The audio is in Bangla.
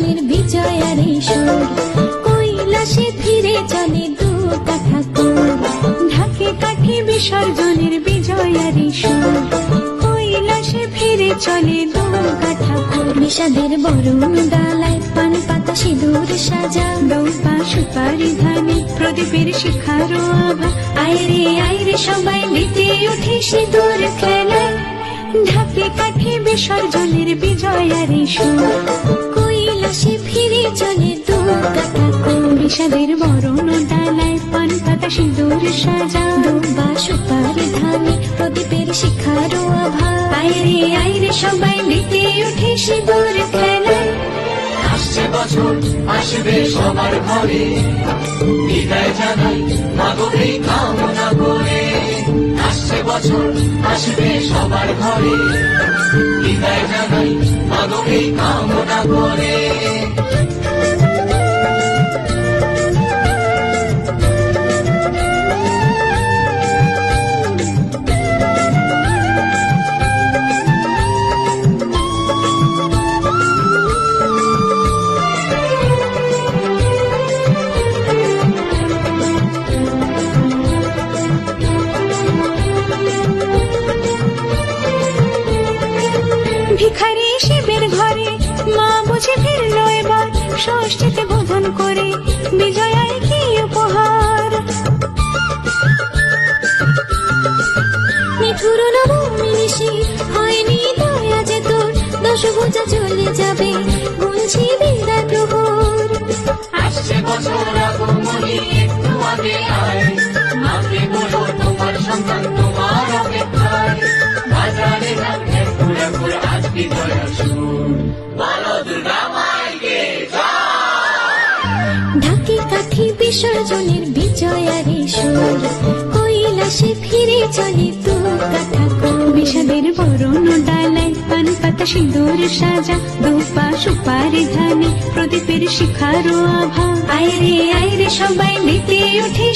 বিসর্জনের বিজয়ার এই সুর, কৈলাসে ফিরে চলে দুর্গা ঠাকুর। ঢাকে কাঠে বিসর্জনের বিজয়ার এই সুর, কৈলাসে ফিরে চলে দুর্গা ঠাকুর। বিষাদের বরণ ডালায় পান পাতা সিঁদুর সাজা, দৌপা সুপারি ধানে প্রদীপের শিখারো আভা। আইরে সবাই মেতে উঠে সিঁদুর খেলায়, ঢাকে কাঠে বিসর্জনের বিজয়ার এই সুর, কৈলাসে ফিরে চলে দুর্গা ঠাকুর। বিষাদের বরণ ডালায় পান পাতা সিঁদুর সাজা, দৌপা সুপারি ধানে প্রদীপের শিখারো আভা। আইরে সবাই মেতে উঠে সিঁদুর খেলায়। আসছে বছর আসবে সবার ঘরে, বিদায় জানাই মাগো এই কামনা করে। আসছে বছর আসবে সবার ঘরে, বিদায় জানাই মাগো এই কামনা করে। ভিখারি শিবের ঘরে মা বুঝে ফিরল এবার, ষষ্ঠীতে বোধন করে বিজয়ায় কি উপহার। মিঠুর নবমী নিশি হয়নি দয়া যে তোর, দশভুজা চলে যাবে গুনছি বিদায় প্রহর। আসছে বছর আগমনী একটু আগে আয়, মাকে বলো তোমার সন্তান তোমার অপেক্ষায়। বাজারে যাবে ঘুরে ঘুরে আজ বিজয়ার সুর, বলো দুর্গা মাইকে জয়। ঢাকে কাঠে বিসর্জনের বিজয়ার এই সুর, কৈলাসে ফিরে চলে দুর্গা ঠাকুর। বিষাদের বরণ ডালায় পান পাতা সিঁদুর সাজা, দৌপা সুপারি ধানে প্রদীপের শিখারো আভা। আইরে সবাই মেতে উঠে